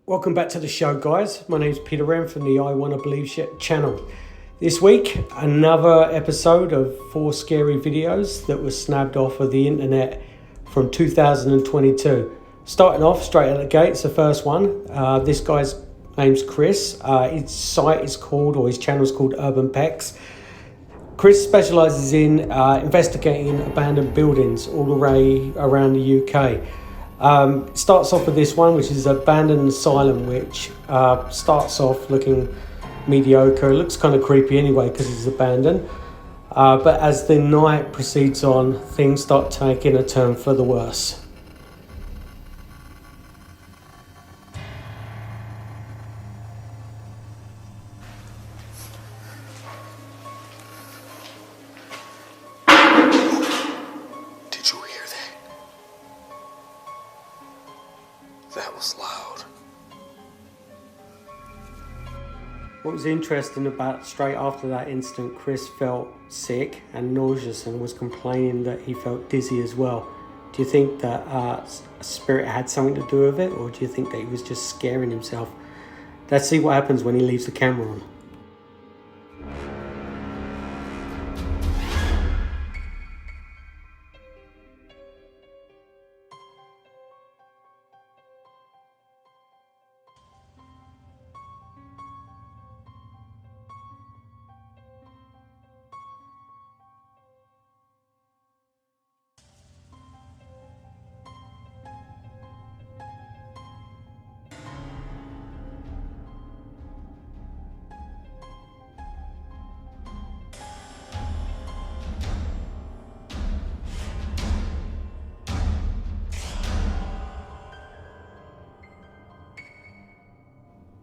Welcome back to the show, guys. My name is Peter Wren from the I Wanna Believe channel. This week, another episode of 4 scary videos that was snapped off of the internet from 2022. Starting off straight at the gates, the first one. This guy's name's Chris. His site is called, or his channel is called Urban Pecs. Chris specialises in investigating abandoned buildings all the way around the UK. Starts off with this one, which is abandoned asylum, which starts off looking mediocre. It looks kind of creepy anyway because it's abandoned. But as the night proceeds on, things start taking a turn for the worse. Did you hear that? That was loud. What was interesting about straight after that incident, Chris felt sick and nauseous and was complaining that he felt dizzy as well. Do you think that spirit had something to do with it, or do you think that he was just scaring himself? Let's see what happens when he leaves the camera on.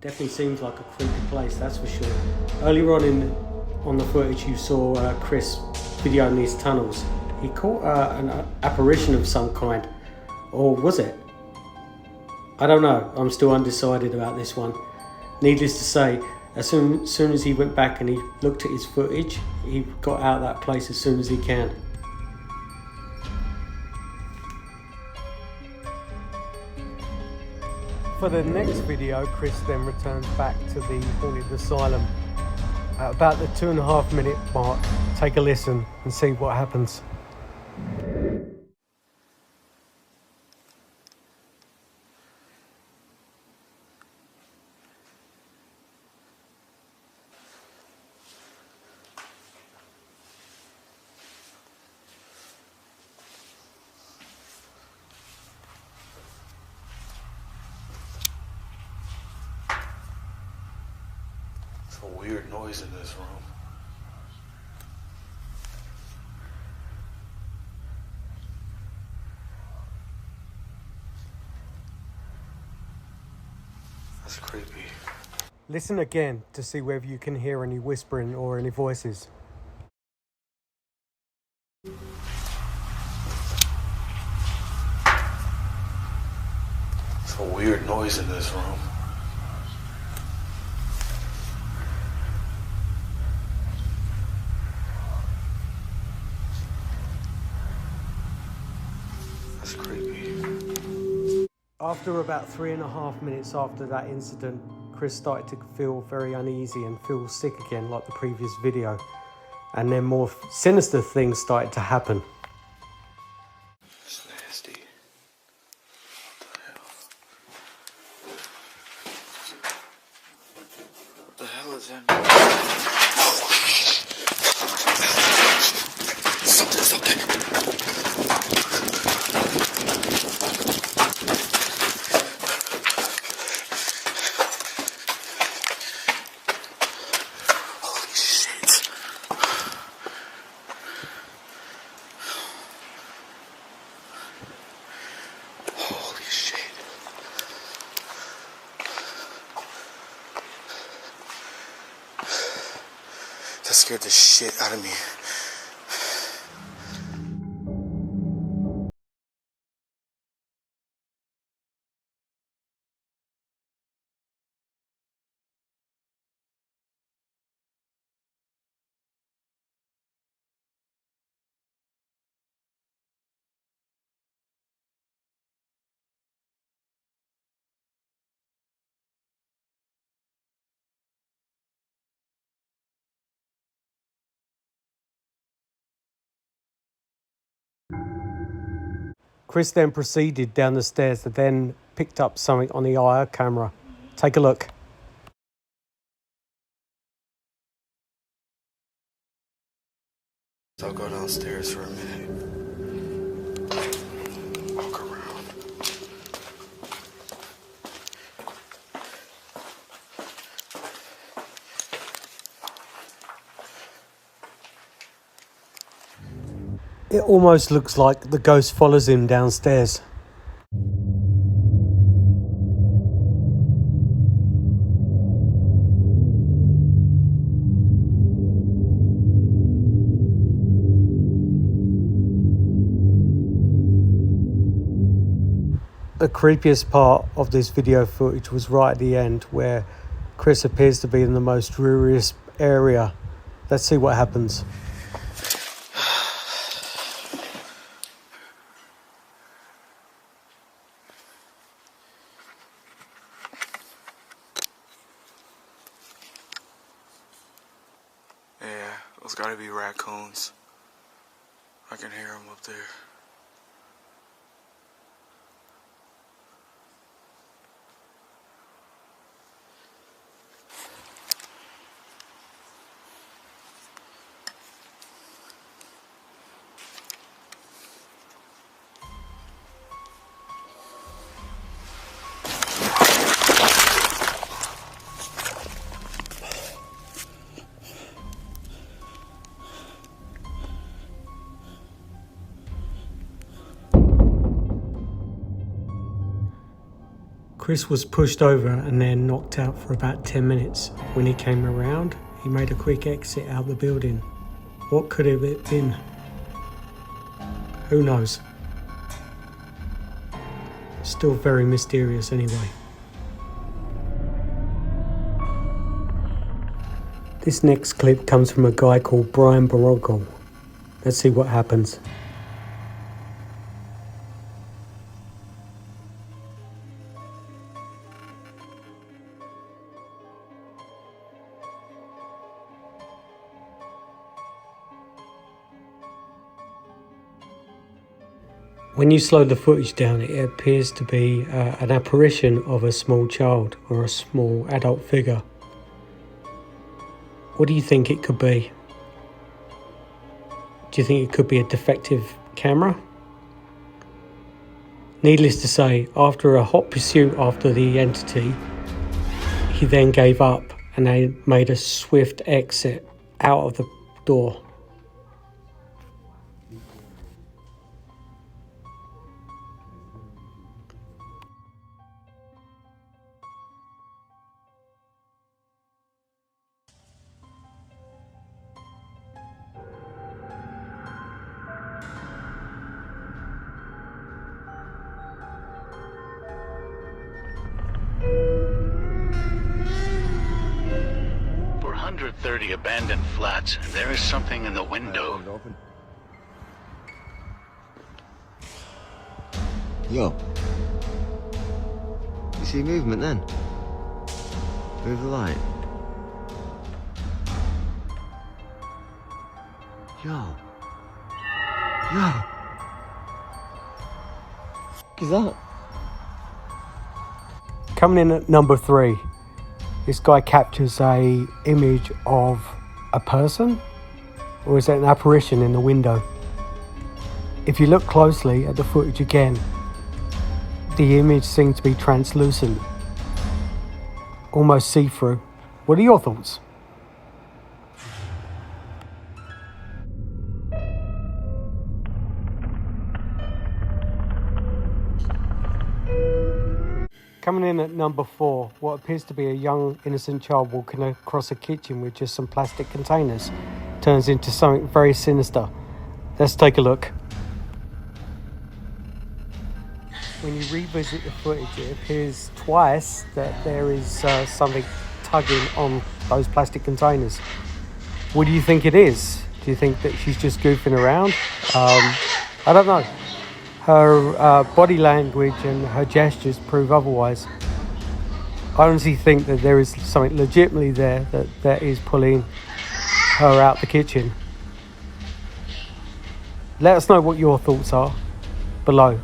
Definitely seems like a creepy place, that's for sure. Earlier on the footage, you saw Chris videoing these tunnels. He caught an apparition of some kind, or was it? I don't know. I'm still undecided about this one. Needless to say, as soon as he went back and he looked at his footage, he got out of that place as soon as he can. For the next video, Chris then returns back to the haunted asylum at about the 2.5 minute mark. Take a listen and see what happens. It's a weird noise in this room. That's creepy. Listen again to see whether you can hear any whispering or any voices. It's a weird noise in this room. That's creepy. After about 3.5 minutes after that incident, Chris started to feel very uneasy and feel sick again like the previous video. And then more sinister things started to happen. It's nasty. What the hell is that? Something. Holy shit. Holy shit. That scared the shit out of me. Chris then proceeded down the stairs and then picked up something on the IR camera. Take a look. I'll go downstairs for a minute. Walk around. It almost looks like the ghost follows him downstairs. The creepiest part of this video footage was right at the end, where Chris appears to be in the most dreariest area. Let's see what happens. Yeah, those gotta be raccoons. I can hear them up there. Chris was pushed over and then knocked out for about 10 minutes. When he came around, he made a quick exit out the building. What could it have been? Who knows? Still very mysterious anyway. This next clip comes from a guy called Brian Baroggle. Let's see what happens. When you slow the footage down, it appears to be an apparition of a small child or a small adult figure. What do you think it could be? Do you think it could be a defective camera? Needless to say, after a hot pursuit after the entity, he then gave up and they made a swift exit out of the door. For 130 abandoned flats, there is something in the window. Yo. You see movement then? Move the light. Yo. Yo. Is that? Coming in at number 3, this guy captures a image of a person, or is it an apparition in the window? If you look closely at the footage again, the image seems to be translucent, almost see-through. What are your thoughts? Coming in at number 4, what appears to be a young innocent child walking across a kitchen with just some plastic containers turns into something very sinister. Let's take a look. When you revisit the footage, it appears twice that there is something tugging on those plastic containers. What do you think it is? Do you think that she's just goofing around? I don't know. Her body language and her gestures prove otherwise. I honestly think that there is something legitimately there that is pulling her out the kitchen. Let us know what your thoughts are below.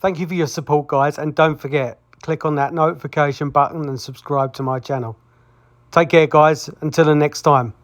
Thank you for your support, guys, and don't forget, click on that notification button and subscribe to my channel. Take care, guys. Until the next time.